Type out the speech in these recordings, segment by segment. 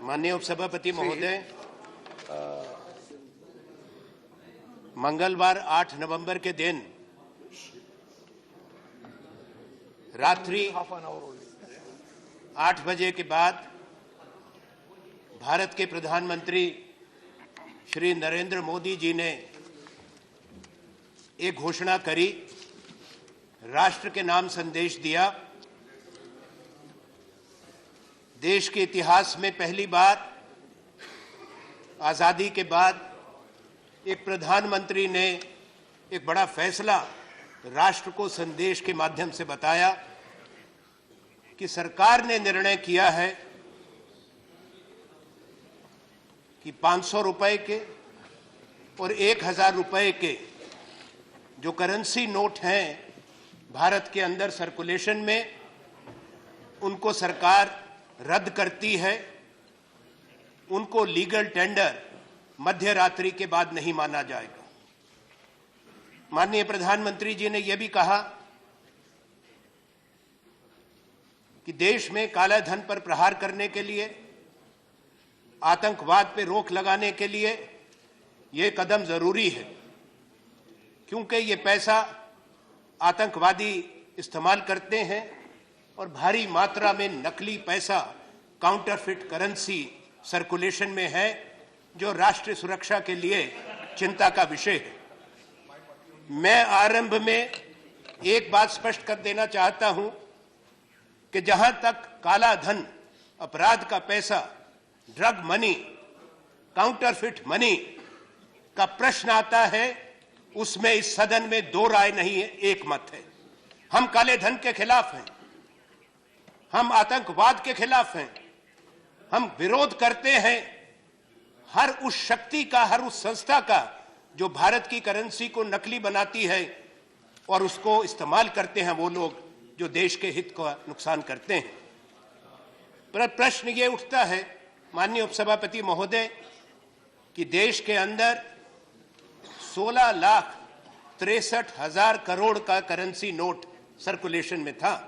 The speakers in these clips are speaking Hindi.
माननीय उपसभापति महोदय, मंगलवार 8 नवंबर के दिन रात्रि 8 बजे के बाद भारत के प्रधानमंत्री श्री नरेंद्र मोदी जी ने एक घोषणा करी, राष्ट्र के नाम संदेश दिया। देश के इतिहास में पहली बार आजादी के बाद एक प्रधानमंत्री ने एक बड़ा फैसला राष्ट्र को संदेश के माध्यम से बताया कि सरकार ने निर्णय किया है कि 500 रुपए के और 1000 रुपए के जो करेंसी नोट हैं भारत के अंदर सर्कुलेशन में, उनको सरकार रद्द करती है। उनको लीगल टेंडर मध्य रात्रि के बाद नहीं माना जाएगा। माननीय प्रधानमंत्री जी ने यह भी कहा कि देश में काला धन पर प्रहार करने के लिए, आतंकवाद पर रोक लगाने के लिए यह कदम जरूरी है, क्योंकि ये पैसा आतंकवादी इस्तेमाल करते हैं और भारी मात्रा में नकली पैसा, काउंटरफिट करेंसी सर्कुलेशन में है, जो राष्ट्रीय सुरक्षा के लिए चिंता का विषय है। मैं आरंभ में एक बात स्पष्ट कर देना चाहता हूं कि जहां तक काला धन, अपराध का पैसा, ड्रग मनी, काउंटरफिट मनी का प्रश्न आता है, उसमें इस सदन में दो राय नहीं है, एक मत है। हम काले धन के खिलाफ हैं, हम आतंकवाद के खिलाफ हैं, हम विरोध करते हैं हर उस शक्ति का, हर उस संस्था का जो भारत की करेंसी को नकली बनाती है और उसको इस्तेमाल करते हैं वो लोग जो देश के हित का नुकसान करते हैं। पर प्रश्न ये उठता है माननीय उपसभापति महोदय कि देश के अंदर 16,63,000 करोड़ का करेंसी नोट सर्कुलेशन में था।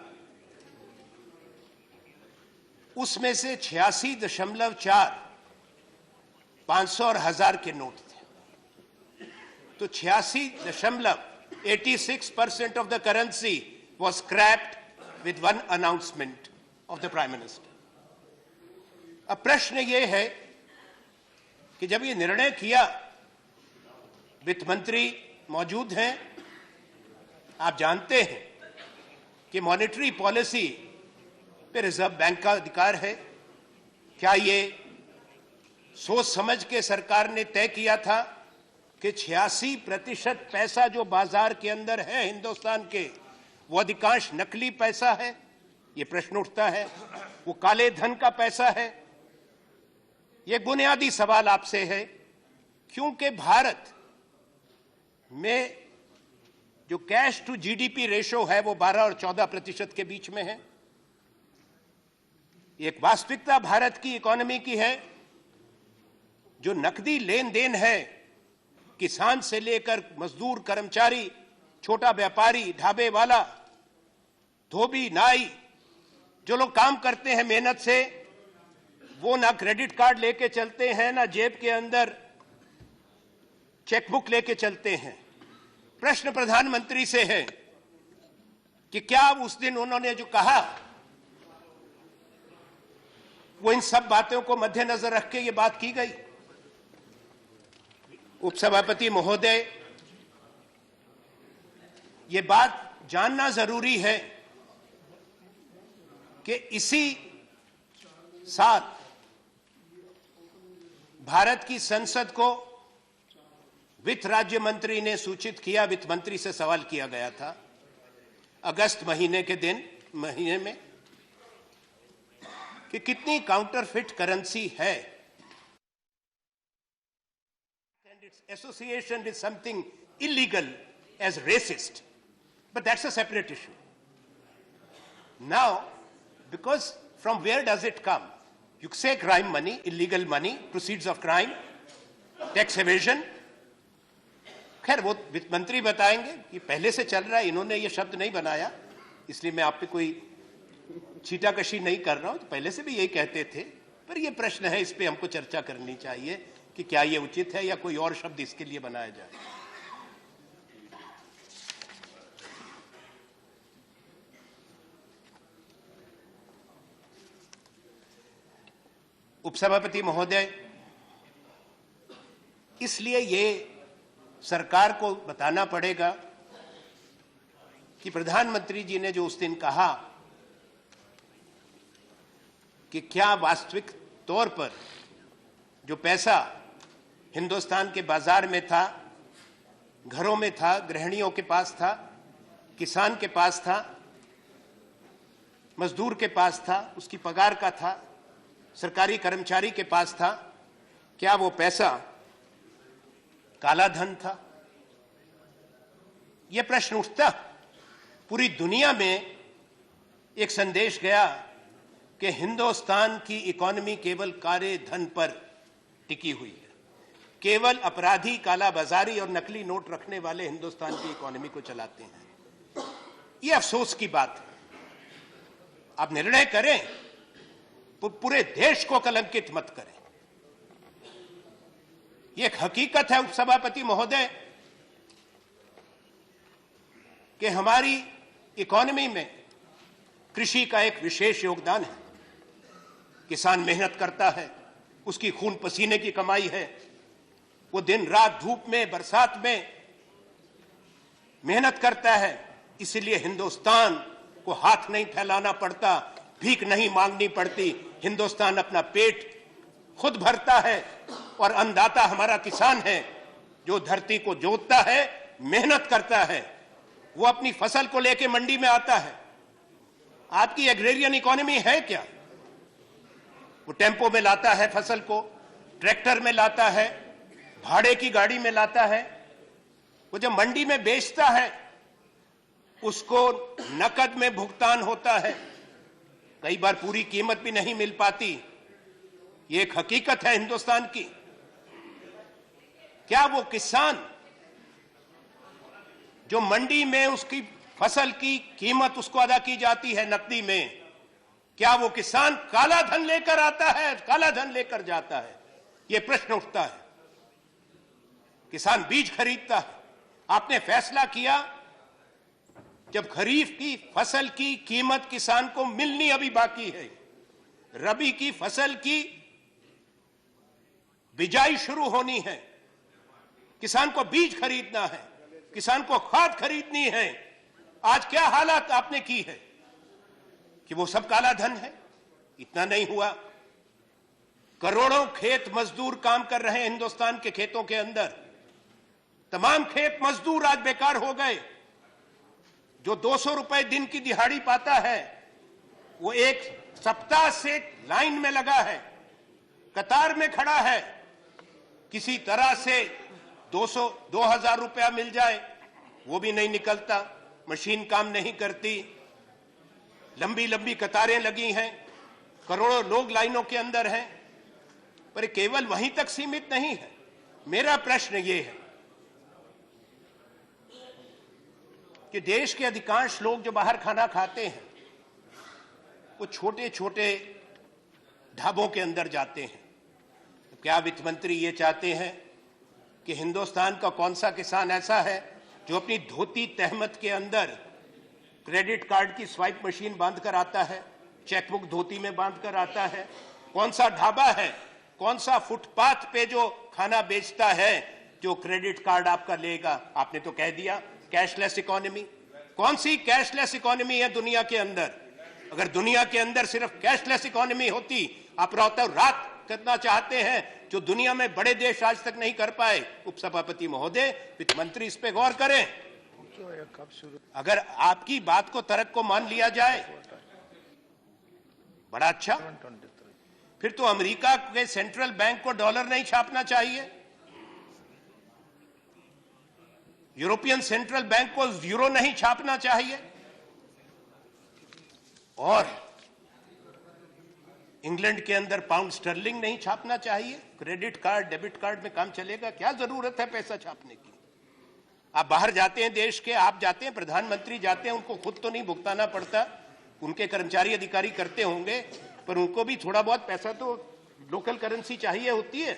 उसमें से 86.4 500 और 1000 के नोट थे। तो 86.86% of the currency was scrapped with one announcement of the Prime Minister. अब प्रश्न ये है कि जब ये निर्णय किया, वित्त मंत्री मौजूद हैं, आप जानते हैं कि मॉनेटरी पॉलिसी पे रिजर्व बैंक का अधिकार है। क्या ये सोच समझ के सरकार ने तय किया था कि 86% पैसा जो बाजार के अंदर है हिंदुस्तान के, वो अधिकांश नकली पैसा है? ये प्रश्न उठता है। वो काले धन का पैसा है? ये बुनियादी सवाल आपसे है, क्योंकि भारत में जो कैश टू जीडीपी रेशो है वो 12 और 14% के बीच में है। एक वास्तविकता भारत की इकोनॉमी की है, जो नकदी लेन देन है, किसान से लेकर मजदूर, कर्मचारी, छोटा व्यापारी, ढाबे वाला, धोबी, नाई, जो लोग काम करते हैं मेहनत से, वो ना क्रेडिट कार्ड लेके चलते हैं, ना जेब के अंदर चेकबुक लेके चलते हैं। प्रश्न प्रधानमंत्री से है कि क्या उस दिन उन्होंने जो कहा वो इन सब बातों को मद्देनजर रख के ये बात की गई? उपसभापति महोदय, ये बात जानना जरूरी है कि इसी साल भारत की संसद को वित्त राज्य मंत्री ने सूचित किया, वित्त मंत्री से सवाल किया गया था अगस्त महीने में कि कितनी काउंटरफिट करेंसी है, and its association with something illegal as racist, but that's a separate issue. Now, because from where does it come? You say crime money, illegal money, proceeds of crime, tax evasion. खैर वो वित्त मंत्री बताएंगे कि पहले से चल रहा है, इन्होंने ये शब्द नहीं बनाया, इसलिए मैं आप पे कोई छीटाकशी नहीं कर रहा हूं। तो पहले से भी यही कहते थे पर यह प्रश्न है, इस पे हमको चर्चा करनी चाहिए कि क्या यह उचित है या कोई और शब्द इसके लिए बनाया जाए। उपसभापति महोदय, इसलिए ये सरकार को बताना पड़ेगा कि प्रधानमंत्री जी ने जो उस दिन कहा कि क्या वास्तविक तौर पर जो पैसा हिंदुस्तान के बाजार में था, घरों में था, गृहिणियों के पास था, किसान के पास था, मजदूर के पास था, उसकी पगार का था, सरकारी कर्मचारी के पास था, क्या वो पैसा काला धन था? यह प्रश्न उठता। पूरी दुनिया में एक संदेश गया कि हिंदुस्तान की इकोनॉमी केवल काले धन पर टिकी हुई है, केवल अपराधी, कालाबाजारी और नकली नोट रखने वाले हिंदुस्तान की इकोनॉमी को चलाते हैं। यह अफसोस की बात है। आप निर्णय करें, पूरे देश को कलंकित मत करें। यह एक हकीकत है उपसभापति महोदय कि हमारी इकोनॉमी में कृषि का एक विशेष योगदान है। किसान मेहनत करता है, उसकी खून पसीने की कमाई है, वो दिन रात धूप में बरसात में मेहनत करता है, इसलिए हिंदुस्तान को हाथ नहीं फैलाना पड़ता, भीख नहीं मांगनी पड़ती। हिंदुस्तान अपना पेट खुद भरता है और अन्नदाता हमारा किसान है, जो धरती को जोतता है, मेहनत करता है, वो अपनी फसल को लेके मंडी में आता है। आपकी एग्रेरियन इकोनॉमी है क्या? वो टेम्पो में लाता है फसल को, ट्रैक्टर में लाता है, भाड़े की गाड़ी में लाता है। वो जब मंडी में बेचता है उसको नकद में भुगतान होता है, कई बार पूरी कीमत भी नहीं मिल पाती। ये एक हकीकत है हिंदुस्तान की। क्या वो किसान जो मंडी में उसकी फसल की कीमत उसको अदा की जाती है नकदी में, क्या वो किसान काला धन लेकर आता है, काला धन लेकर जाता है? ये प्रश्न उठता है। किसान बीज खरीदता है। आपने फैसला किया जब खरीफ की फसल की कीमत किसान को मिलनी अभी बाकी है, रबी की फसल की बिजाई शुरू होनी है, किसान को बीज खरीदना है, किसान को खाद खरीदनी है। आज क्या हालात आपने की है कि वो सब काला धन है? इतना नहीं हुआ, करोड़ों खेत मजदूर काम कर रहे हैं हिंदुस्तान के खेतों के अंदर। तमाम खेत मजदूर आज बेकार हो गए। जो 200 रुपए दिन की दिहाड़ी पाता है, वो एक सप्ताह से लाइन में लगा है, कतार में खड़ा है, किसी तरह से 2,000 रुपया मिल जाए वो भी नहीं निकलता, मशीन काम नहीं करती, लंबी लंबी कतारें लगी हैं, करोड़ों लोग लाइनों के अंदर हैं। पर केवल वहीं तक सीमित नहीं है। मेरा प्रश्न ये है कि देश के अधिकांश लोग जो बाहर खाना खाते हैं वो छोटे छोटे ढाबों के अंदर जाते हैं। तो क्या वित्त मंत्री ये चाहते हैं कि हिंदुस्तान का कौन सा किसान ऐसा है जो अपनी धोती तहमत के अंदर क्रेडिट कार्ड की स्वाइप मशीन बांध कर आता है, चेकबुक धोती में बांध कर आता है? कौन सा ढाबा है, कौन सा फुटपाथ पे जो खाना बेचता है जो क्रेडिट कार्ड आपका लेगा? आपने तो कह दिया कैशलेस इकोनॉमी। कौन सी कैशलेस इकोनॉमी है दुनिया के अंदर? अगर दुनिया के अंदर सिर्फ कैशलेस इकोनॉमी होती, आप रातों रात करना चाहते हैं जो दुनिया में बड़े देश आज तक नहीं कर पाए। उपसभापति महोदय, वित्त मंत्री इस पे गौर करें। अगर आपकी बात को, तर्क को मान लिया जाए, बड़ा अच्छा। फिर तो अमेरिका के सेंट्रल बैंक को डॉलर नहीं छापना चाहिए, यूरोपियन सेंट्रल बैंक को यूरो नहीं छापना चाहिए, और इंग्लैंड के अंदर पाउंड स्टर्लिंग नहीं छापना चाहिए। क्रेडिट कार्ड, डेबिट कार्ड में काम चलेगा? क्या जरूरत है पैसा छापने की? आप बाहर जाते हैं देश के, आप जाते हैं, प्रधानमंत्री जाते हैं, उनको खुद तो नहीं भुगताना पड़ता, उनके कर्मचारी अधिकारी करते होंगे, पर उनको भी थोड़ा बहुत पैसा तो लोकल करेंसी चाहिए होती है।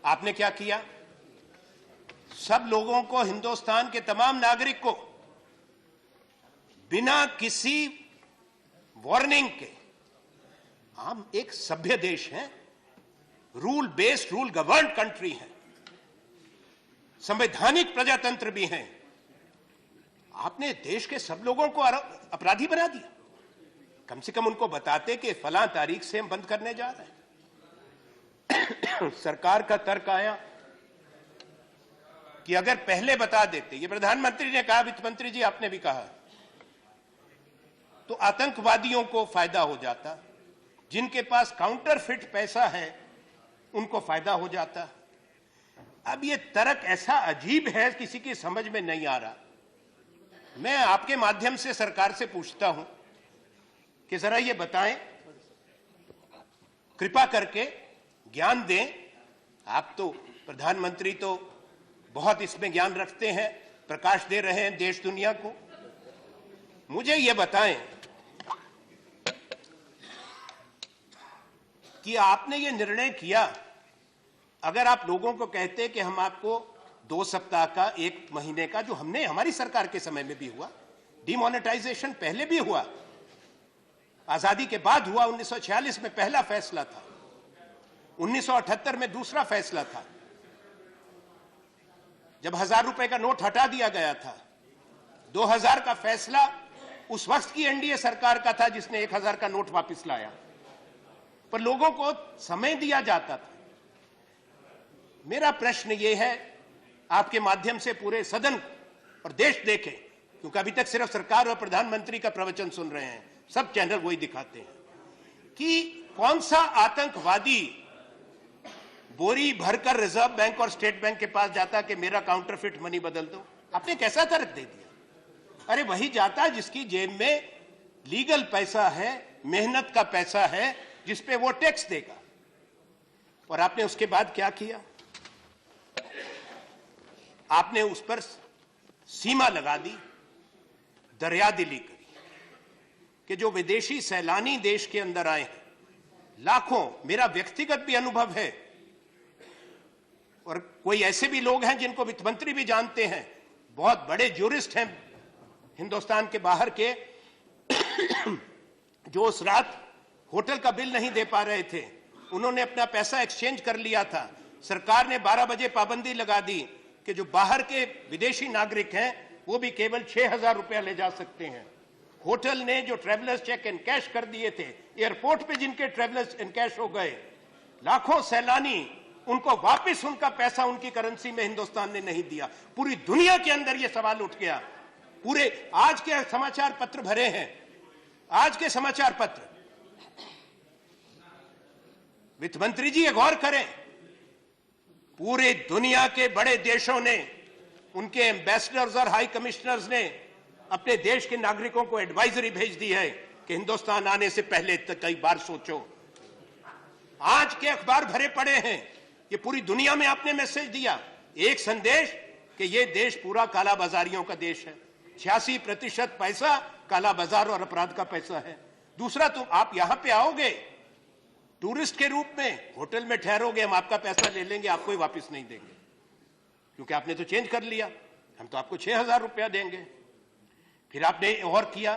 आपने क्या किया? सब लोगों को, हिंदुस्तान के तमाम नागरिक को बिना किसी वार्निंग के, हम एक सभ्य देश हैं, rule based, rule governed country है, संवैधानिक प्रजातंत्र भी हैं, आपने देश के सब लोगों को अपराधी बना दिया। कम से कम उनको बताते कि फलां तारीख से हम बंद करने जा रहे हैं। सरकार का तर्क आया कि अगर पहले बता देते, ये प्रधानमंत्री ने कहा, वित्त मंत्री जी आपने भी कहा, तो आतंकवादियों को फायदा हो जाता, जिनके पास काउंटरफिट पैसा है उनको फायदा हो जाता। अब ये तर्क ऐसा अजीब है, किसी की समझ में नहीं आ रहा। मैं आपके माध्यम से सरकार से पूछता हूं कि जरा ये बताएं, कृपा करके ज्ञान दें। आप तो प्रधानमंत्री तो बहुत इसमें ज्ञान रखते हैं, प्रकाश दे रहे हैं देश दुनिया को। मुझे ये बताएं कि आपने ये निर्णय किया, अगर आप लोगों को कहते कि हम आपको 2 सप्ताह का, 1 महीने का, जो हमने हमारी सरकार के समय में भी हुआ, डिमोनेटाइजेशन पहले भी हुआ, आजादी के बाद हुआ, 1946 में पहला फैसला था, 1978 में दूसरा फैसला था, जब 1000 रुपए का नोट हटा दिया गया था। 2000 का फैसला उस वक्त की एनडीए सरकार का था, जिसने 1000 का नोट वापस लाया, पर लोगों को समय दिया जाता था। मेरा प्रश्न यह है, आपके माध्यम से पूरे सदन और देश देखे, क्योंकि अभी तक सिर्फ सरकार और प्रधानमंत्री का प्रवचन सुन रहे हैं, सब चैनल वही दिखाते हैं, कि कौन सा आतंकवादी बोरी भरकर रिजर्व बैंक और स्टेट बैंक के पास जाता कि मेरा काउंटरफिट मनी बदल दो। आपने कैसा तर्क दे दिया? अरे वही जाता जिसकी जेब में लीगल पैसा है, मेहनत का पैसा है, जिसपे वो टैक्स देगा। और आपने उसके बाद क्या किया? आपने उस पर सीमा लगा दी, दरियादिली करी कि जो विदेशी सैलानी देश के अंदर आए हैं, लाखों, मेरा व्यक्तिगत भी अनुभव है, और कोई ऐसे भी लोग हैं जिनको वित्त मंत्री भी जानते हैं, बहुत बड़े ज्यूरिस्ट हैं हिंदुस्तान के बाहर के, जो उस रात होटल का बिल नहीं दे पा रहे थे, उन्होंने अपना पैसा एक्सचेंज कर लिया था। सरकार ने 12 बजे पाबंदी लगा दी कि जो बाहर के विदेशी नागरिक हैं वो भी केवल 6000 रुपया ले जा सकते हैं। होटल ने जो ट्रेवलर्स चेक इन कैश कर दिए थे, एयरपोर्ट पे जिनके ट्रेवलर्स इन कैश हो गए, लाखों सैलानी, उनको वापस उनका पैसा उनकी करेंसी में हिंदुस्तान ने नहीं दिया। पूरी दुनिया के अंदर यह सवाल उठ गया। पूरे आज के समाचार पत्र भरे हैं, आज के समाचार पत्र। वित्त मंत्री जी ये गौर करें, पूरे दुनिया के बड़े देशों ने, उनके एम्बेसडर्स और हाई कमिश्नर्स ने अपने देश के नागरिकों को एडवाइजरी भेज दी है कि हिंदुस्तान आने से पहले तक कई बार सोचो। आज के अखबार भरे पड़े हैं, ये पूरी दुनिया में आपने मैसेज दिया, एक संदेश कि ये देश पूरा काला बाजारियों का देश है, 86% पैसा काला बाजार और अपराध का पैसा है। दूसरा, तो आप यहां पे आओगे टूरिस्ट के रूप में, होटल में ठहरोगे, हम आपका पैसा ले लेंगे, आपको ही वापस नहीं देंगे, क्योंकि आपने तो चेंज कर लिया, हम तो आपको 6000 रुपया देंगे। फिर आपने और किया,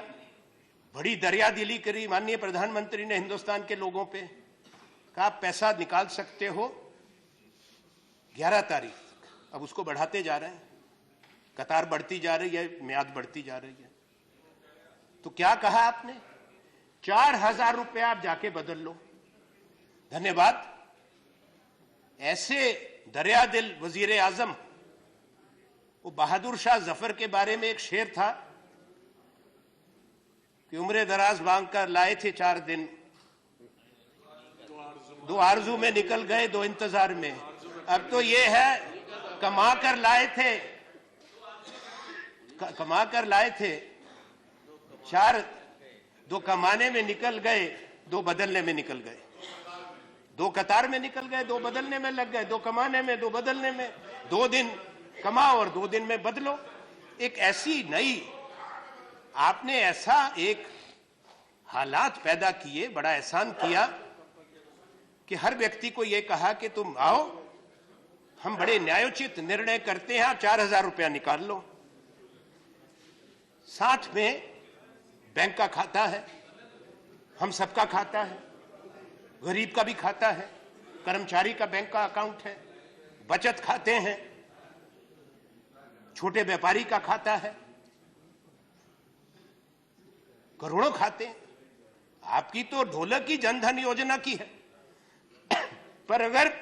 बड़ी दरियादिली करी माननीय प्रधानमंत्री ने हिंदुस्तान के लोगों पे, कहा आप पैसा निकाल सकते हो 11 तारीख तक। अब उसको बढ़ाते जा रहे हैं, कतार बढ़ती जा रही है, म्याद बढ़ती जा रही है। तो क्या कहा आपने? 4000 रुपया आप जाके बदल लो। धन्यवाद। ऐसे दरियादिल वजीर आजम, वो बहादुर शाह जफर के बारे में एक शेर था कि उम्र दराज मांग कर लाए थे 4 दिन, 2 आरजू में निकल गए 2 इंतजार में। अब तो ये है कमा कर लाए थे 4, 2 कमाने में निकल गए, 2 बदलने में निकल गए, 2 कतार में निकल गए, 2 बदलने में लग गए, 2 कमाने में, 2 बदलने में। 2 दिन कमाओ और 2 दिन में बदलो। एक ऐसी नई, आपने ऐसा एक हालात पैदा किए, बड़ा एहसान किया कि हर व्यक्ति को यह कहा कि तुम आओ, हम बड़े न्यायोचित निर्णय करते हैं, 4,000 रुपया निकाल लो। साथ में बैंक का खाता है, हम सबका खाता है, गरीब का भी खाता है, कर्मचारी का बैंक का अकाउंट है, बचत खाते हैं, छोटे व्यापारी का खाता है, करोड़ों खाते हैं। आपकी तो ढोलक की जनधन योजना की है, पर अगर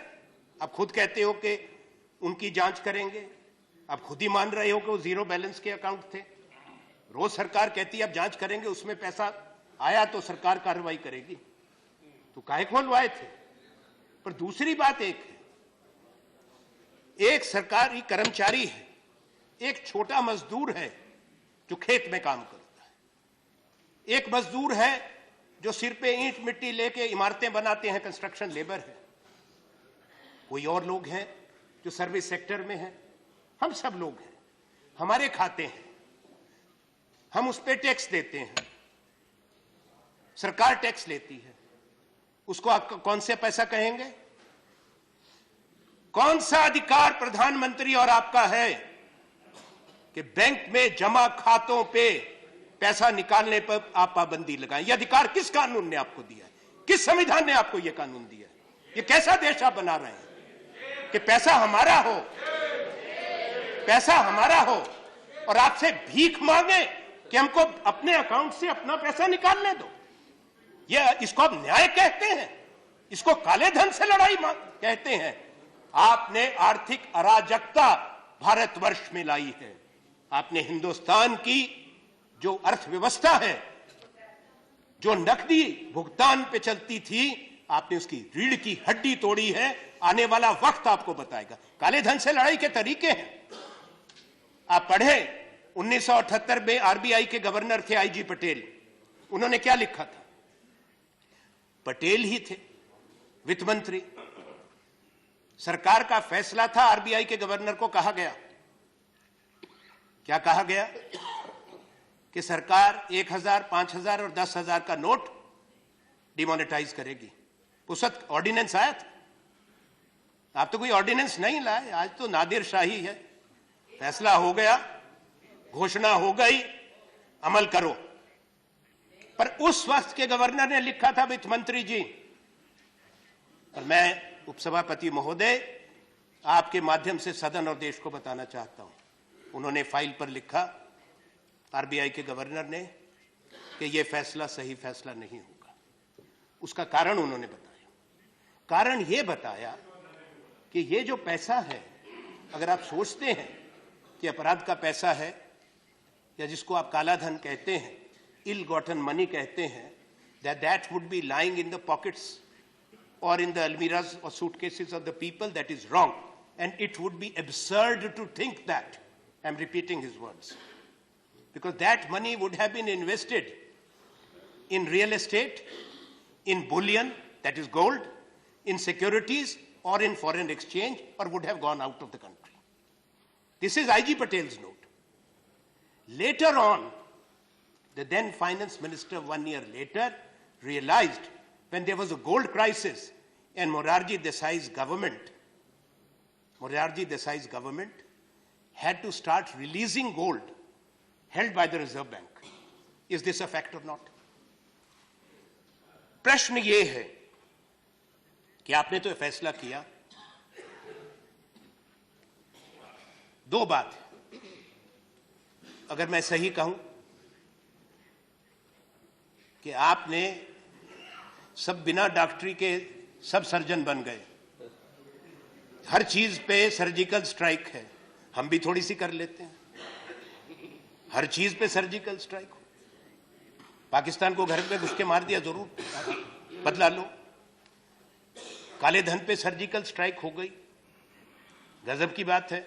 आप खुद कहते हो कि उनकी जांच करेंगे, आप खुद ही मान रहे हो कि वो जीरो बैलेंस के अकाउंट थे, रोज सरकार कहती है अब जांच करेंगे, उसमें पैसा आया तो सरकार कार्रवाई करेगी, तो काहे खोलवाए थे। पर दूसरी बात एक है, एक सरकारी कर्मचारी है, एक छोटा मजदूर है जो खेत में काम करता है, एक मजदूर है जो सिर पे ईंट मिट्टी लेके इमारतें बनाते हैं, कंस्ट्रक्शन लेबर है, कोई और लोग हैं जो सर्विस सेक्टर में हैं, हम सब लोग हैं, हमारे खाते हैं, हम उस पे टैक्स देते हैं, सरकार टैक्स लेती है, उसको आप कौन से पैसा कहेंगे? कौन सा अधिकार प्रधानमंत्री और आपका है कि बैंक में जमा खातों पे पैसा निकालने पर आप पाबंदी लगाएं? यह अधिकार किस कानून ने आपको दिया है? किस संविधान ने आपको यह कानून दिया है? यह कैसा देश आप बना रहे हैं कि पैसा हमारा हो, पैसा हमारा हो और आपसे भीख मांगे कि हमको अपने अकाउंट से अपना पैसा निकालने दो? यह इसको आप न्याय कहते हैं? इसको काले धन से लड़ाई कहते हैं? आपने आर्थिक अराजकता भारतवर्ष में लाई है। आपने हिंदुस्तान की जो अर्थव्यवस्था है, जो नकदी भुगतान पे चलती थी, आपने उसकी रीढ़ की हड्डी तोड़ी है। आने वाला वक्त आपको बताएगा। काले धन से लड़ाई के तरीके हैं। आप पढ़े 1978 में आरबीआई के गवर्नर थे आईजी पटेल, उन्होंने क्या लिखा था? पटेल ही थे वित्त मंत्री, सरकार का फैसला था, आरबीआई के गवर्नर को कहा गया, क्या कहा गया कि सरकार 1,000, 5,000 और 10,000 का नोट डिमोनेटाइज करेगी। उस वक्त ऑर्डिनेंस आया था। आप तो कोई ऑर्डिनेंस नहीं लाए, आज तो नादिर शाही है, फैसला हो गया, घोषणा हो गई, अमल करो। पर उस वक्त के गवर्नर ने लिखा था, वित्त मंत्री जी, और मैं उपसभापति महोदय आपके माध्यम से सदन और देश को बताना चाहता हूं, उन्होंने फाइल पर लिखा आरबीआई के गवर्नर ने कि यह फैसला सही फैसला नहीं होगा। उसका कारण उन्होंने बताया। कारण यह बताया कि यह जो पैसा है, अगर आप सोचते हैं कि अपराध का पैसा है, या जिसको आप काला धन कहते हैं, इल गॉटन मनी कहते हैं, that would be lying in the pockets or in the almirahs or suitcases of the people, that is wrong. And it would be absurd to think that. I'm repeating his words. Because that money would have been invested in real estate, in bullion, that is gold, in securities, or in foreign exchange, or would have gone out of the country. This is IG Patel's note. Later on, the then finance minister 1 year later realized, when there was a gold crisis and Morarji Desai's government had to start releasing gold held by the Reserve Bank. Is this a fact or not? प्रश्न ये है कि आपने तो फैसला किया। दो बात है, अगर मैं सही कहूं कि आपने सब बिना डॉक्टरी के सब सर्जन बन गए, हर चीज पे सर्जिकल स्ट्राइक है, हम भी थोड़ी सी कर लेते हैं, हर चीज पे सर्जिकल स्ट्राइक हो। पाकिस्तान को घर पे घुस के मार दिया, जरूर बदला लो। काले धन पे सर्जिकल स्ट्राइक हो गई, गजब की बात है,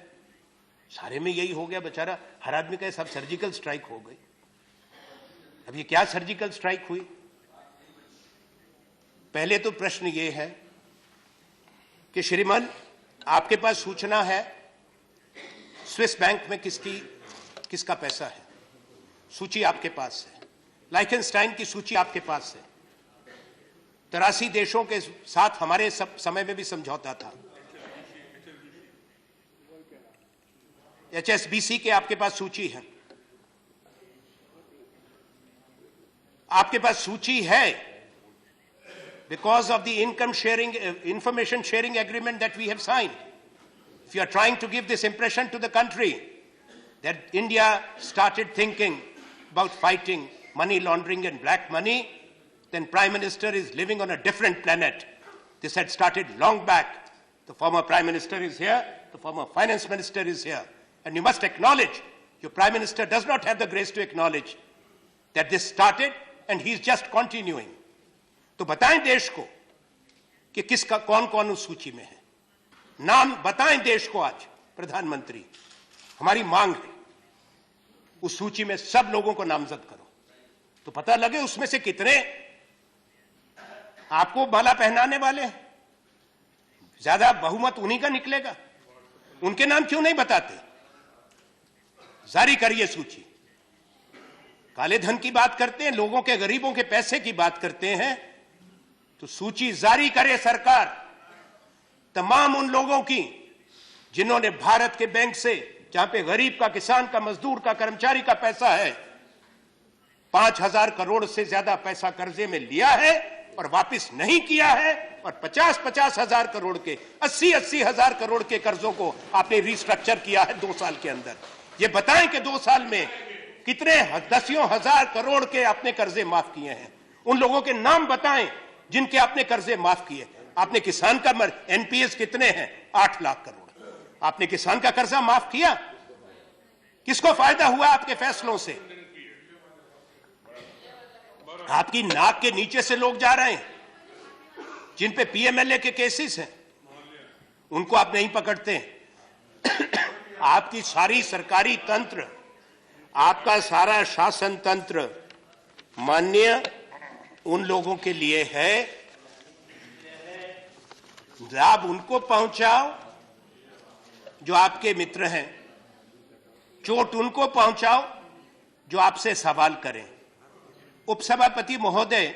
सारे में यही हो गया बेचारा, हर आदमी का सब सर्जिकल स्ट्राइक हो गई। अब ये क्या सर्जिकल स्ट्राइक हुई? पहले तो प्रश्न ये है कि श्रीमान, आपके पास सूचना है स्विस बैंक में किसका पैसा है, सूची आपके पास है, लाइखनस्टाइन की सूची आपके पास है, 83 देशों के साथ हमारे समय में भी समझौता था। HSBC के आपके पास सूची है, आपके पास सूची है, because of the information sharing agreement that we have signed. If you are trying to give this impression to the country that India started thinking about fighting money laundering and black money, then Prime Minister is living on a different planet. This had started long back. The former Prime Minister is here, the former Finance Minister is here. And you must acknowledge, your Prime Minister does not have the grace to acknowledge that this started and he's just continuing. तो बताएं देश को कि किसका कौन कौन उस सूची में है, नाम बताएं देश को। आज प्रधानमंत्री, हमारी मांग है उस सूची में सब लोगों को नामजद करो, तो पता लगे उसमें से कितने आपको माला पहनाने वाले हैं। ज्यादा बहुमत उन्हीं का निकलेगा, उनके नाम क्यों नहीं बताते? जारी करिए सूची। काले धन की बात करते हैं, लोगों के, गरीबों के पैसे की बात करते हैं, तो सूची जारी करे सरकार तमाम उन लोगों की जिन्होंने भारत के बैंक से, जहां पे गरीब का, किसान का, मजदूर का, कर्मचारी का पैसा है, 5,000 करोड़ से ज्यादा पैसा कर्जे में लिया है और वापस नहीं किया है, और 50-50 हजार करोड़ के, 80-80 हजार करोड़ के कर्जों को आपने रिस्ट्रक्चर किया है 2 साल के अंदर। ये बताएं कि 2 साल में कितने दसियों हजार करोड़ के आपने कर्जे माफ किए हैं। उन लोगों के नाम बताएं जिनके आपने कर्जे माफ किए। आपने किसान का एनपीएस कितने हैं? 8 लाख करोड़। आपने किसान का कर्जा माफ किया? किसको फायदा हुआ आपके फैसलों से? आपकी नाक के नीचे से लोग जा रहे हैं, जिन पे पीएमएलए के केसेस हैं, उनको आप नहीं पकड़ते हैं। आपकी सारी सरकारी तंत्र, आपका सारा शासन तंत्र मान्य उन लोगों के लिए है, लाभ उनको पहुंचाओ जो आपके मित्र हैं, चोट उनको पहुंचाओ जो आपसे सवाल करें। उपसभापति महोदय,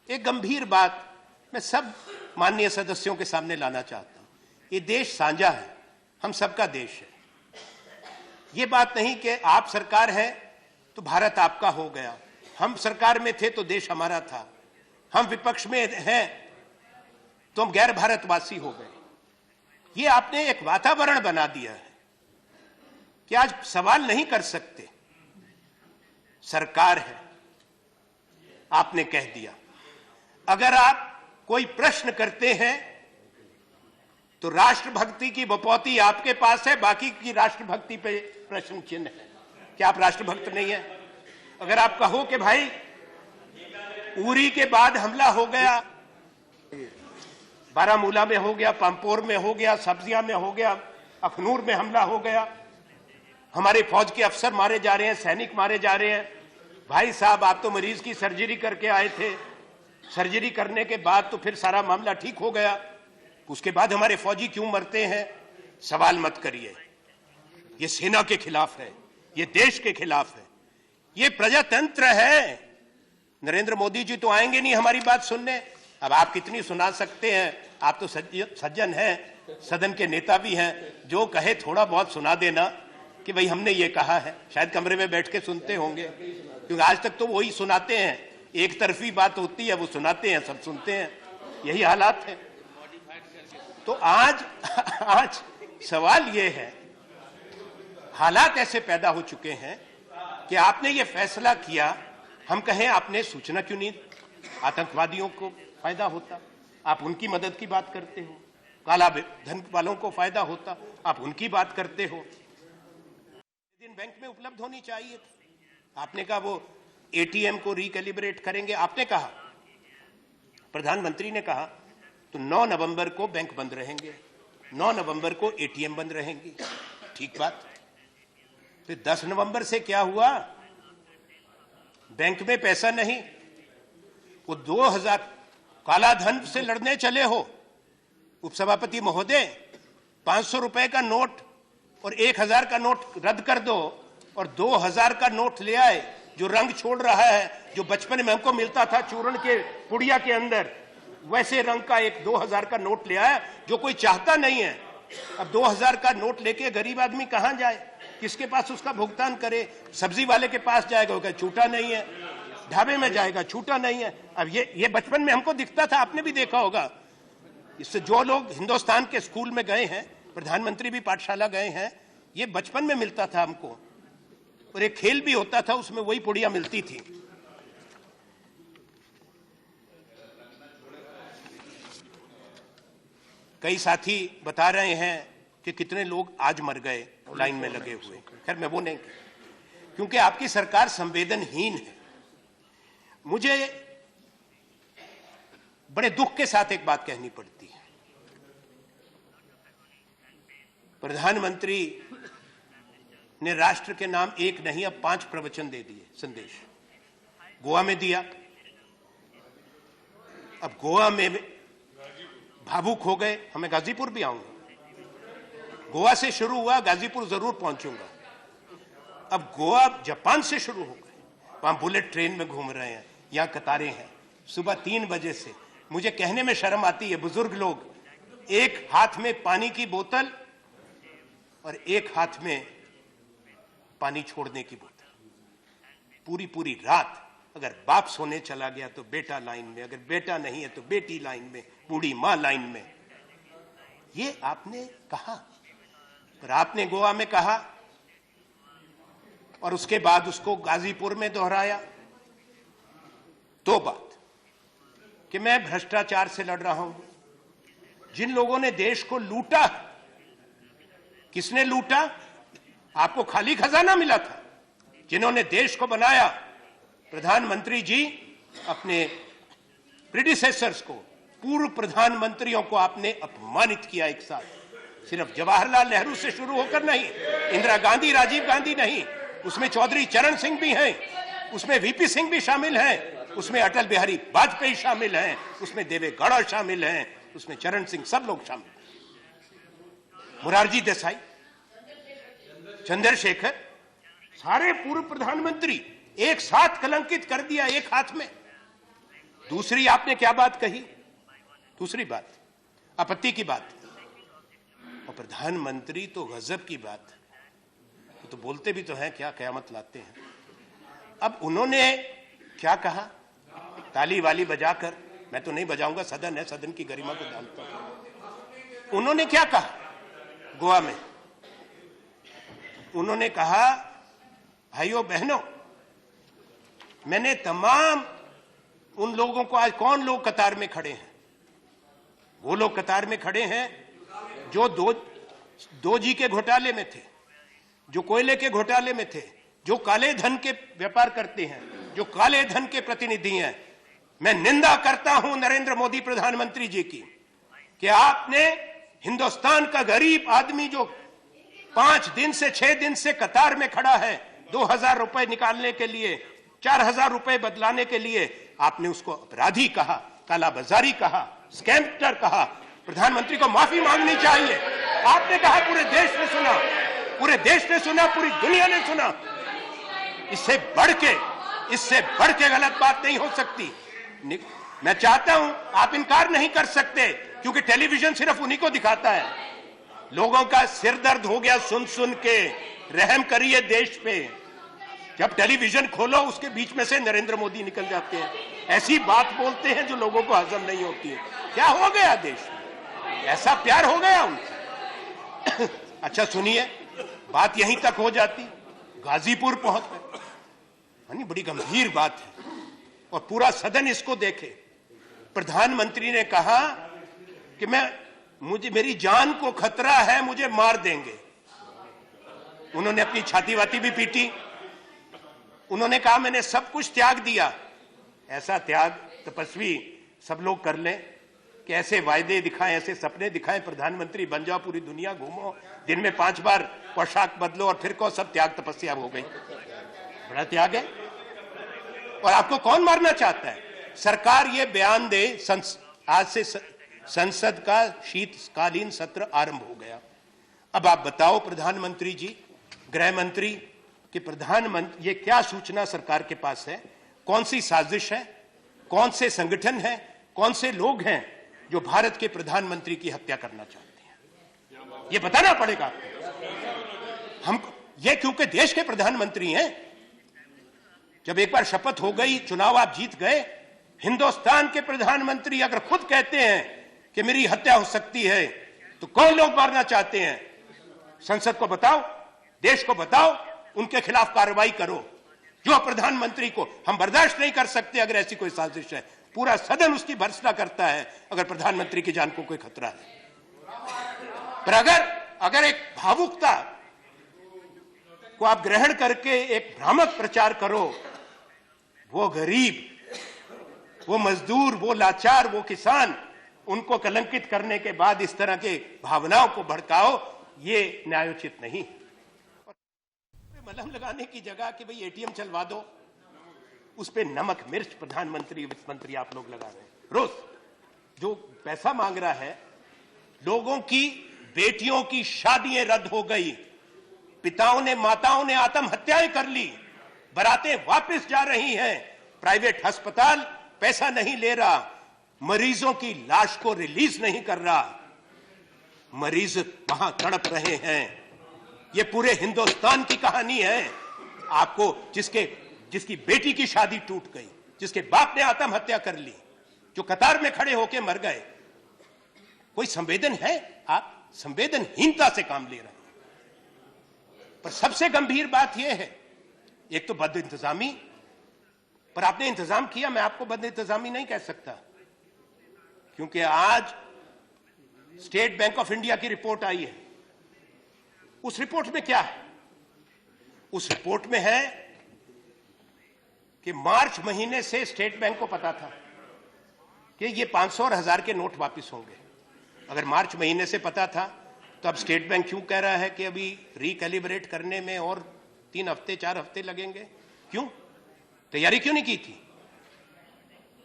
एक गंभीर बात मैं सब माननीय सदस्यों के सामने लाना चाहता हूं। ये देश साझा है, हम सबका देश है। ये बात नहीं कि आप सरकार है तो भारत आपका हो गया, हम सरकार में थे तो देश हमारा था, हम विपक्ष में हैं तो हम गैर भारतवासी हो गए। ये आपने एक वातावरण बना दिया है कि आज सवाल नहीं कर सकते। सरकार है, आपने कह दिया। अगर आप कोई प्रश्न करते हैं तो राष्ट्रभक्ति की बपौती आपके पास है, बाकी की राष्ट्रभक्ति पे प्रश्न चिन्ह है। क्या आप राष्ट्रभक्त नहीं है? अगर आप कहो कि भाई उरी के बाद हमला हो गया, बारामूला में हो गया, पांपोर में हो गया, सब्जियां में हो गया, अखनूर में हमला हो गया, हमारे फौज के अफसर मारे जा रहे हैं, सैनिक मारे जा रहे हैं। भाई साहब, आप तो मरीज की सर्जरी करके आए थे, सर्जरी करने के बाद तो फिर सारा मामला ठीक हो गया, उसके बाद हमारे फौजी क्यों मरते हैं? सवाल मत करिए। ये सेना के खिलाफ है, ये देश के खिलाफ है, ये प्रजातंत्र है। नरेंद्र मोदी जी तो आएंगे नहीं हमारी बात सुनने। अब आप कितनी सुना सकते हैं? आप तो सज्जन हैं, सदन के नेता भी हैं, जो कहे थोड़ा बहुत सुना देना कि भाई हमने ये कहा है। शायद कमरे में बैठ के सुनते होंगे, क्योंकि आज तक तो वही सुनाते हैं, एक तरफी बात होती है, वो सुनाते हैं, सब सुनते हैं, यही हालात है। तो आज सवाल ये है, हालात ऐसे पैदा हो चुके हैं कि आपने ये फैसला किया, हम कहें आपने सूचना क्यों नहीं, आतंकवादियों को फायदा होता, आप उनकी मदद की बात करते हो, काला धन वालों को फायदा होता, आप उनकी बात करते हो। दिन बैंक में उपलब्ध होनी चाहिए थी। आपने कहा वो एटीएम को रिकैलिब्रेट करेंगे, आपने कहा, प्रधानमंत्री ने कहा, तो 9 नवंबर को बैंक बंद रहेंगे, 9 नवंबर को एटीएम बंद रहेंगे। ठीक बात। फिर 10 नवंबर से क्या हुआ? बैंक में पैसा नहीं, वो 2000 काला धन से लड़ने चले हो उपसभापति महोदय। 500 रुपए का नोट और 1000 का नोट रद्द कर दो और 2000 का नोट ले आए, जो रंग छोड़ रहा है, जो बचपन में हमको मिलता था चूर्ण के पुड़िया के अंदर, वैसे रंग का एक 2000 का नोट ले आया जो कोई चाहता नहीं है। अब 2000 का नोट लेके गरीब आदमी कहां जाए, किसके पास उसका भुगतान करे? सब्जी वाले के पास जाएगा, वो छूटा नहीं है, ढाबे में जाएगा, छूटा नहीं है। अब ये बचपन में हमको दिखता था, आपने भी देखा होगा। इससे जो लोग हिंदुस्तान के स्कूल में गए हैं, प्रधानमंत्री भी पाठशाला गए हैं, ये बचपन में मिलता था हमको। और एक खेल भी होता था, उसमें वही पुड़िया मिलती थी। कई साथी बता रहे हैं कि कितने लोग आज मर गए लाइन में लगे हुए। खैर मैं वो नहीं, क्योंकि आपकी सरकार संवेदनहीन है। मुझे बड़े दुख के साथ एक बात कहनी पड़ती है। प्रधानमंत्री ने राष्ट्र के नाम एक नहीं अब 5 प्रवचन दे दिए, संदेश। गोवा में दिया, अब गोवा में भावुक हो गए। हमें गाजीपुर भी आऊंगा, गोवा से शुरू हुआ, गाजीपुर जरूर पहुंचूंगा। अब गोवा जापान से शुरू हो गए, वहां बुलेट ट्रेन में घूम रहे हैं, यहां कतारें हैं सुबह 3 बजे से। मुझे कहने में शर्म आती है, बुजुर्ग लोग, एक हाथ में पानी की बोतल और एक हाथ में पानी छोड़ने की बोतल। पूरी पूरी रात अगर बाप सोने चला गया तो बेटा लाइन में, अगर बेटा नहीं है तो बेटी लाइन में, बूढ़ी मां लाइन में। ये आपने कहा, पर आपने गोवा में कहा और उसके बाद उसको गाजीपुर में दोहराया। 2 बात कि मैं भ्रष्टाचार से लड़ रहा हूं। जिन लोगों ने देश को लूटा, किसने लूटा? आपको खाली खजाना मिला था। जिन्होंने देश को बनाया, प्रधानमंत्री जी, अपने प्रीडिसेसर्स को, पूर्व प्रधानमंत्रियों को आपने अपमानित किया एक साथ। सिर्फ जवाहरलाल नेहरू से शुरू होकर नहीं, इंदिरा गांधी, राजीव गांधी नहीं, उसमें चौधरी चरण सिंह भी हैं, उसमें वीपी सिंह भी शामिल हैं, उसमें अटल बिहारी वाजपेयी शामिल हैं, उसमें देवे गौड़ा शामिल हैं, उसमें चरण सिंह, सब लोग शामिल। मोरारजी देसाई, चंद्रशेखर, सारे पूर्व प्रधानमंत्री एक साथ कलंकित कर दिया एक हाथ में। दूसरी आपने क्या बात कही? दूसरी बात आपत्ति की बात, और प्रधानमंत्री तो गजब की बात, तो बोलते भी तो हैं क्या कयामत लाते हैं। अब उन्होंने क्या कहा? ताली वाली बजाकर, मैं तो नहीं बजाऊंगा, सदन है, सदन की गरिमा को जानता हूं। उन्होंने क्या कहा गोवा में? उन्होंने कहा, भाइयों बहनों, मैंने तमाम उन लोगों को, आज कौन लोग कतार में खड़े हैं? वो लोग कतार में खड़े हैं जो 2G के घोटाले में थे, जो कोयले के घोटाले में थे, जो काले धन के व्यापार करते हैं, जो काले धन के प्रतिनिधि हैं। मैं निंदा करता हूं नरेंद्र मोदी प्रधानमंत्री जी की कि आपने हिंदुस्तान का गरीब आदमी जो 5 दिन से 6 दिन से कतार में खड़ा है 2000 रुपए निकालने के लिए, 4000 रुपए बदलाने के लिए, आपने उसको अपराधी कहा, कालाबाजारी कहा, स्कैमर कहा। प्रधानमंत्री को माफी मांगनी चाहिए। आपने कहा, पूरे देश ने सुना, पूरे देश ने सुना, पूरी दुनिया ने सुना। इससे बढ़ के गलत बात नहीं हो सकती। मैं चाहता हूं, आप इनकार नहीं कर सकते, क्योंकि टेलीविजन सिर्फ उन्हीं को दिखाता है। लोगों का सिर दर्द हो गया सुन सुन के, रहम करिए देश पे। जब टेलीविजन खोलो उसके बीच में से नरेंद्र मोदी निकल जाते हैं, ऐसी बात बोलते हैं जो लोगों को हजम नहीं होती है। क्या हो गया देश में? ऐसा प्यार हो गया उनसे। अच्छा सुनिए, बात यहीं तक हो जाती, गाजीपुर पहुंच गए। यानी बड़ी गंभीर बात है और पूरा सदन इसको देखे। प्रधानमंत्री ने कहा कि मेरी जान को खतरा है, मुझे मार देंगे। उन्होंने अपनी छाती वाती भी पीटी। उन्होंने कहा, मैंने सब कुछ त्याग दिया। ऐसा त्याग तपस्वी सब लोग कर लें कि ऐसे वायदे दिखाएं, ऐसे सपने दिखाएं, प्रधानमंत्री बन जाओ, पूरी दुनिया घूमो, दिन में 5 बार पोशाक बदलो और फिर को सब त्याग तपस्या हो गई। बड़ा त्याग है। और आपको कौन मारना चाहता है? सरकार ये बयान दे, आज से संसद का शीतकालीन सत्र आरंभ हो गया। अब आप बताओ प्रधानमंत्री जी, गृह मंत्री, कि प्रधानमंत्री ये क्या सूचना सरकार के पास है? कौन सी साजिश है? कौन से संगठन है कौन से लोग हैं जो भारत के प्रधानमंत्री की हत्या करना चाहते हैं, ये बताना पड़ेगा आपको। हम ये क्योंकि देश के प्रधानमंत्री हैं, जब एक बार शपथ हो गई, चुनाव आप जीत गए, हिंदुस्तान के प्रधानमंत्री अगर खुद कहते हैं कि मेरी हत्या हो सकती है, तो कौन लोग मारना चाहते हैं? संसद को बताओ, देश को बताओ, उनके खिलाफ कार्रवाई करो। जो प्रधानमंत्री को हम बर्दाश्त नहीं कर सकते अगर ऐसी कोई साजिश है। पूरा सदन उसकी भर्त्सना करता है अगर प्रधानमंत्री की जान को कोई खतरा है। पर अगर एक भावुकता को आप ग्रहण करके एक भ्रामक प्रचार करो, वो गरीब, वो मजदूर, वो लाचार, वो किसान, उनको कलंकित करने के बाद इस तरह के भावनाओं को भड़काओ, ये न्यायोचित नहीं। मलहम लगाने की जगह कि भाई एटीएम चलवा दो, उस पे नमक मिर्च प्रधानमंत्री, वित्त मंत्री आप लोग लगा रहे हैं। रोज जो पैसा मांग रहा है, लोगों की बेटियों की शादियां रद्द हो गई, पिताओं ने, माताओं ने आत्महत्याएं कर ली, बारातें वापस जा रही हैं, प्राइवेट अस्पताल पैसा नहीं ले रहा, मरीजों की लाश को रिलीज नहीं कर रहा, मरीज वहां तड़प रहे हैं। ये पूरे हिंदुस्तान की कहानी है। आपको जिसकी बेटी की शादी टूट गई, जिसके बाप ने आत्महत्या कर ली, जो कतार में खड़े होकर मर गए, कोई संवेदन है? आप संवेदनहीनता से काम ले रहे हैं। पर सबसे गंभीर बात यह है, एक तो बद इंतजामी, पर आपने इंतजाम किया, मैं आपको बद इंतजामी नहीं कह सकता, क्योंकि आज स्टेट बैंक ऑफ इंडिया की रिपोर्ट आई है। उस रिपोर्ट में क्या है? उस रिपोर्ट में है कि मार्च महीने से स्टेट बैंक को पता था कि ये 500 और 1000 के नोट वापस होंगे। अगर मार्च महीने से पता था तो अब स्टेट बैंक क्यों कह रहा है कि अभी रिकैलिब्रेट करने में और 3 हफ्ते 4 हफ्ते लगेंगे? क्यों? तैयारी क्यों नहीं की थी?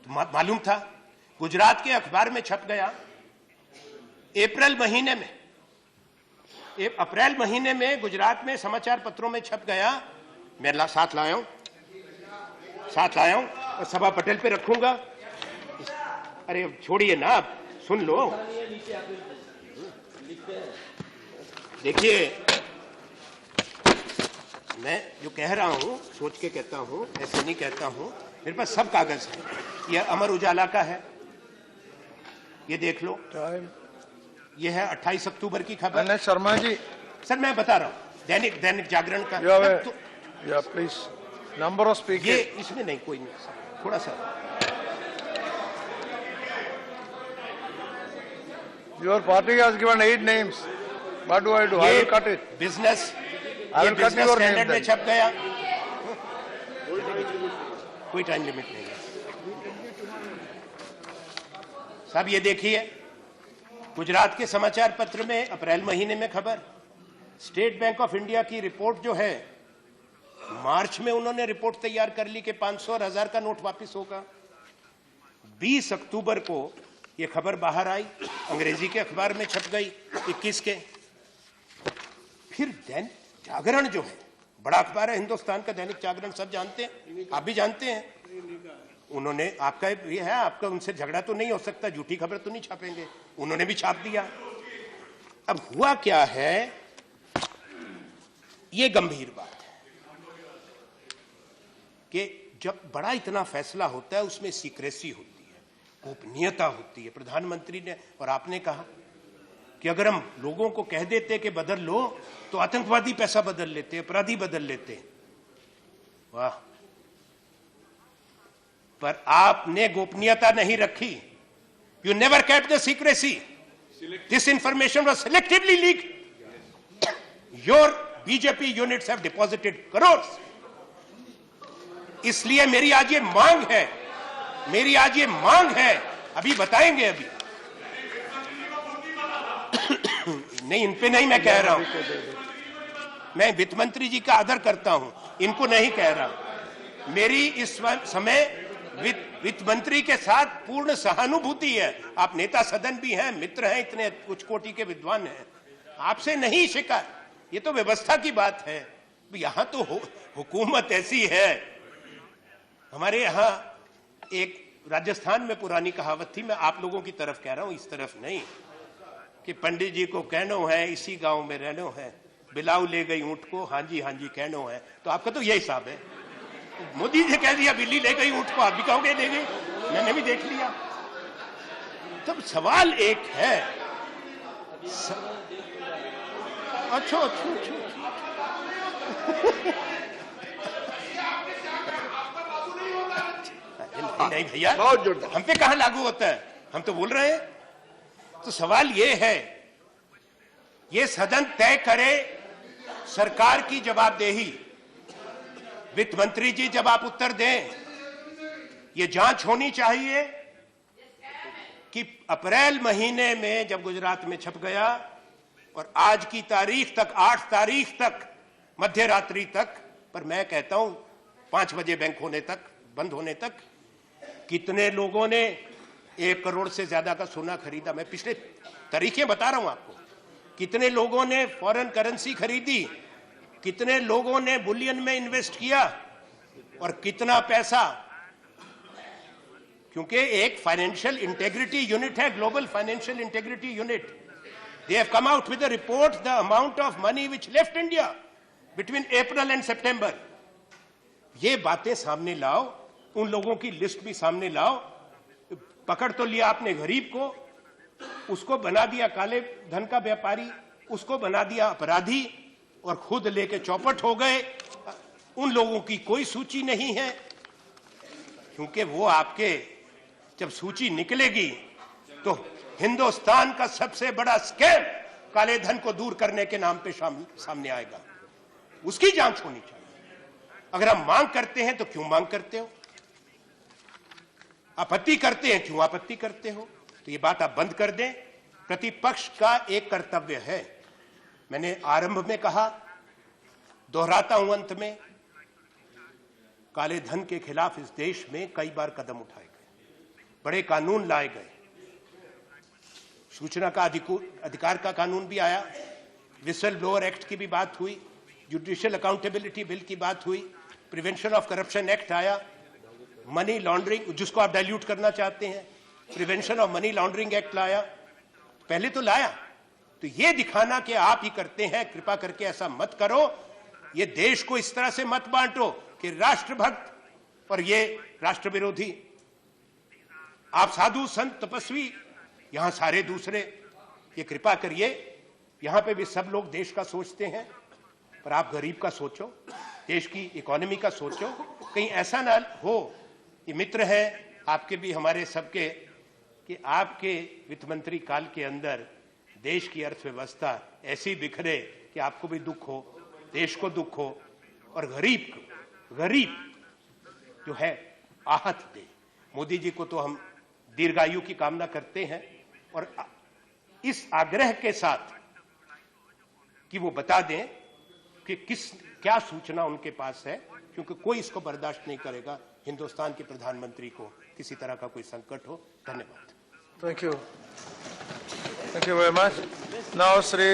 तो मालूम था। गुजरात के अखबार में छप गया अप्रैल महीने में गुजरात में समाचार पत्रों में छप गया। मैं साथ लाया हूं और सभा पटेल पे रखूंगा। अरे छोड़िए ना, आप सुन लो। देखिए, मैं जो कह रहा हूं सोच के कहता हूं, ऐसे नहीं कहता हूं। मेरे पास सब कागज है। यह अमर उजाला का है, ये देख लो। ये है 28 अक्टूबर की खबर। शर्मा जी, सर मैं बता रहा हूं, दैनिक जागरण का। Please number of speaker. ये इसमें नहीं, कोई नहीं, थोड़ा सा। Your party has given 8 names. What do I do? I will cut it. Business your name standard में then. छप गया। कोई टाइम लिमिट नहीं है साहब। ये देखिए, गुजरात के समाचार पत्र में अप्रैल महीने में खबर। स्टेट बैंक ऑफ इंडिया की रिपोर्ट जो है, मार्च में उन्होंने रिपोर्ट तैयार कर ली कि 500 और 1000 का नोट वापस होगा। 20 अक्टूबर को यह खबर बाहर आई, अंग्रेजी के अखबार में छप गई, 21 के। फिर दैनिक जागरण जो है, बड़ा अखबार है हिंदुस्तान का, दैनिक जागरण सब जानते हैं, आप भी जानते हैं। उन्होंने, आपका ये है, आपका उनसे झगड़ा तो नहीं हो सकता, झूठी खबर तो नहीं छापेंगे, उन्होंने भी छाप दिया। अब हुआ क्या है, ये गंभीर बात है कि जब बड़ा इतना फैसला होता है उसमें सीक्रेसी होती है, गोपनीयता होती है। प्रधानमंत्री ने और आपने कहा कि अगर हम लोगों को कह देते कि बदल लो, तो आतंकवादी पैसा बदल लेते, अपराधी बदल लेते। वाह, पर आपने गोपनीयता नहीं रखी। You never kept the secrecy. This information was selectively leaked. Your BJP units have deposited crores. इसलिए मेरी आज ये मांग है, अभी बताएंगे, अभी नहीं, इन पे नहीं मैं कह रहा हूं, मैं वित्त मंत्री जी का आदर करता हूं, इनको नहीं कह रहा। मेरी इस समय वित्त मंत्री के साथ पूर्ण सहानुभूति है। आप नेता सदन भी हैं, मित्र हैं, इतने उच्च कोटि के विद्वान हैं, आपसे नहीं शिकायत, ये तो व्यवस्था की बात है। यहां तो हुकूमत ऐसी है, हमारे यहां एक राजस्थान में पुरानी कहावत थी, मैं आप लोगों की तरफ कह रहा हूं, इस तरफ नहीं, कि पंडित जी को कहनो है इसी गांव में रहनो है, बिलाऊ ले गई ऊंट को, हाँ जी कहनो है। तो आपका तो यही हिसाब है। मोदी जी कह दिया बिल्ली ले गई ऊंट को, आप भी कहोगे ले गई, मैंने भी देख लिया। तब सवाल एक है, अच्छा नहीं भैया, हम पे कहां लागू होता है, हम तो बोल रहे हैं। तो सवाल ये है, ये सदन तय करे सरकार की जवाबदेही। वित्त मंत्री जी जब आप उत्तर दें, ये जांच होनी चाहिए कि अप्रैल महीने में जब गुजरात में छप गया और आज की तारीख तक, 8 तारीख तक, मध्य रात्रि तक, पर मैं कहता हूं 5 बजे बैंक होने तक, बंद होने तक, कितने लोगों ने 1 करोड़ से ज्यादा का सोना खरीदा। मैं पिछले तारीखें बता रहा हूं आपको। कितने लोगों ने फॉरेन करेंसी खरीदी, कितने लोगों ने बुलियन में इन्वेस्ट किया, और कितना पैसा, क्योंकि एक फाइनेंशियल इंटेग्रिटी यूनिट है, global financial integrity unit, they have come out with a report the amount of money which left India between April and September. ये बातें सामने लाओ, उन लोगों की लिस्ट भी सामने लाओ। पकड़ तो लिया आपने गरीब को, उसको बना दिया काले धन का व्यापारी, उसको बना दिया अपराधी, और खुद लेके चौपट हो गए। उन लोगों की कोई सूची नहीं है, क्योंकि वो आपके जब सूची निकलेगी तो हिंदुस्तान का सबसे बड़ा स्कैम काले धन को दूर करने के नाम पे सामने आएगा। उसकी जांच होनी चाहिए। अगर हम मांग करते हैं तो क्यों मांग करते हो, आपत्ति करते हैं क्यों आपत्ति करते हो, तो ये बात आप बंद कर दें। प्रतिपक्ष का एक कर्तव्य है, मैंने आरंभ में कहा, दोहराता हूं अंत में, काले धन के खिलाफ इस देश में कई बार कदम उठाए गए, बड़े कानून लाए गए, सूचना का अधिकार का कानून भी आया, विसल ब्लोअर एक्ट की भी बात हुई, जुडिशियल अकाउंटेबिलिटी बिल की बात हुई, प्रिवेंशन ऑफ करप्शन एक्ट आया, मनी लॉन्ड्रिंग जिसको आप डाइल्यूट करना चाहते हैं, prevention of money laundering act लाया, पहले तो लाया। तो ये दिखाना कि आप ही करते हैं, कृपा करके ऐसा मत करो। ये देश को इस तरह से मत बांटो कि राष्ट्रभक्त और ये राष्ट्र विरोधी, आप साधु संत तपस्वी, यहां सारे दूसरे। ये कृपा करिए, यहां पे भी सब लोग देश का सोचते हैं, पर आप गरीब का सोचो, देश की इकोनॉमी का सोचो। कहीं ऐसा ना हो, ये मित्र है आपके भी हमारे सबके, कि आपके वित्त मंत्री काल के अंदर देश की अर्थव्यवस्था ऐसी बिखरे कि आपको भी दुख हो, देश को दुख हो, और गरीब जो है आहत दे। मोदी जी को तो हम दीर्घायु की कामना करते हैं, और इस आग्रह के साथ कि वो बता दें कि क्या सूचना उनके पास है, क्योंकि कोई इसको बर्दाश्त नहीं करेगा हिंदुस्तान के प्रधानमंत्री को किसी तरह का कोई संकट हो। धन्यवाद। Thank you very much. Now, Sri